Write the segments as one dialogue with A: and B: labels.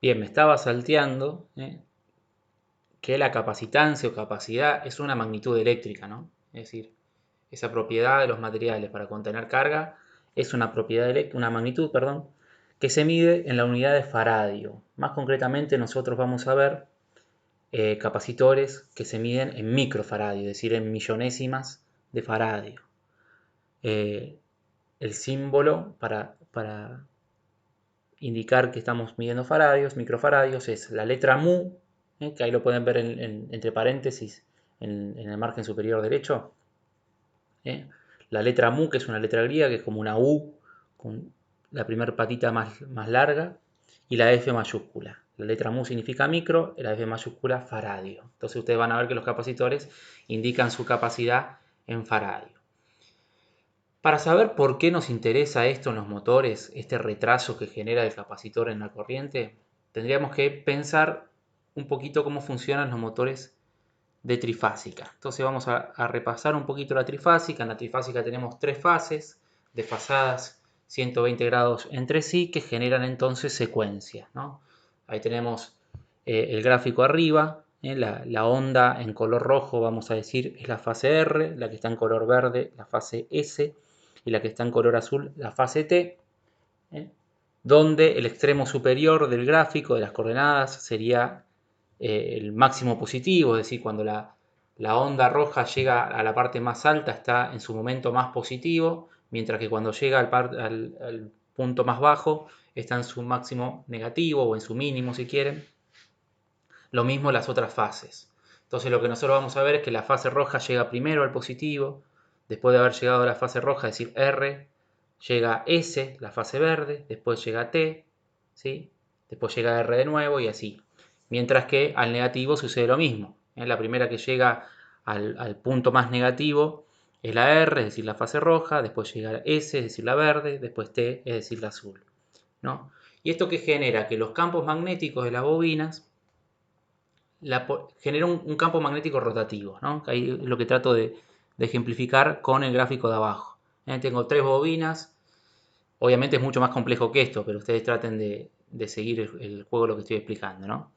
A: Bien, me estaba salteando que la capacitancia o capacidad es una magnitud eléctrica, ¿no? Es decir, esa propiedad de los materiales para contener carga es una una magnitud, perdón, que se mide en la unidad de faradio. Más concretamente, nosotros vamos a ver capacitores que se miden en microfaradio, es decir, en millonésimas de faradio. El símbolo para indicar que estamos midiendo faradios, microfaradios, es la letra mu, que ahí lo pueden ver entre paréntesis en el margen superior derecho. La letra mu, que es una letra griega, que es como una U con la primera patita más larga, y la F mayúscula. La letra mu significa micro, y la F mayúscula faradio. Entonces ustedes van a ver que los capacitores indican su capacidad en faradio. Para saber por qué nos interesa esto en los motores, este retraso que genera el capacitor en la corriente, tendríamos que pensar un poquito cómo funcionan los motores de trifásica. Entonces vamos a repasar un poquito la trifásica. En la trifásica tenemos tres fases desfasadas 120 grados entre sí que generan entonces secuencias, ¿no? Ahí tenemos el gráfico arriba, la onda en color rojo vamos a decir es la fase R, la que está en color verde la fase S y la que está en color azul la fase T, donde el extremo superior del gráfico de las coordenadas sería el máximo positivo, es decir, cuando la onda roja llega a la parte más alta está en su momento más positivo, mientras que cuando llega al punto más bajo está en su máximo negativo o en su mínimo si quieren. Lo mismo las otras fases. Entonces lo que nosotros vamos a ver es que la fase roja llega primero al positivo, después de haber llegado a la fase roja, es decir, R, llega S, la fase verde, después llega T, ¿sí? Después llega R de nuevo y así. Mientras que al negativo sucede lo mismo. La primera que llega al punto más negativo es la R, es decir, la fase roja, después llega S, es decir, la verde, después T, es decir, la azul, ¿no? ¿Y esto que genera? Que los campos magnéticos de las bobinas genera un campo magnético rotativo, ¿no? Ahí es lo que trato de ejemplificar con el gráfico de abajo. Tengo tres bobinas, obviamente es mucho más complejo que esto, pero ustedes traten de seguir el juego lo que estoy explicando, ¿no?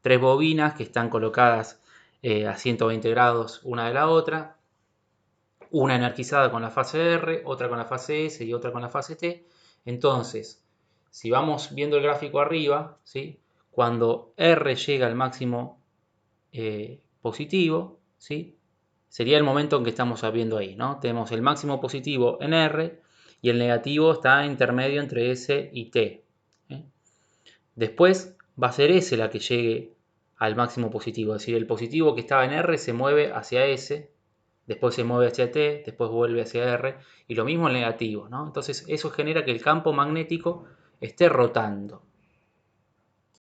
A: Tres bobinas que están colocadas a 120 grados una de la otra, una energizada con la fase R, otra con la fase S y otra con la fase T. Entonces, si vamos viendo el gráfico arriba, ¿sí? Cuando R llega al máximo positivo, ¿sí? Sería el momento en que estamos viendo ahí, ¿no? Tenemos el máximo positivo en R y el negativo está intermedio entre S y T. Después va a ser S la que llegue al máximo positivo, es decir, el positivo que estaba en R se mueve hacia S, después se mueve hacia T, después vuelve hacia R, y lo mismo el negativo, ¿no? Entonces eso genera que el campo magnético esté rotando.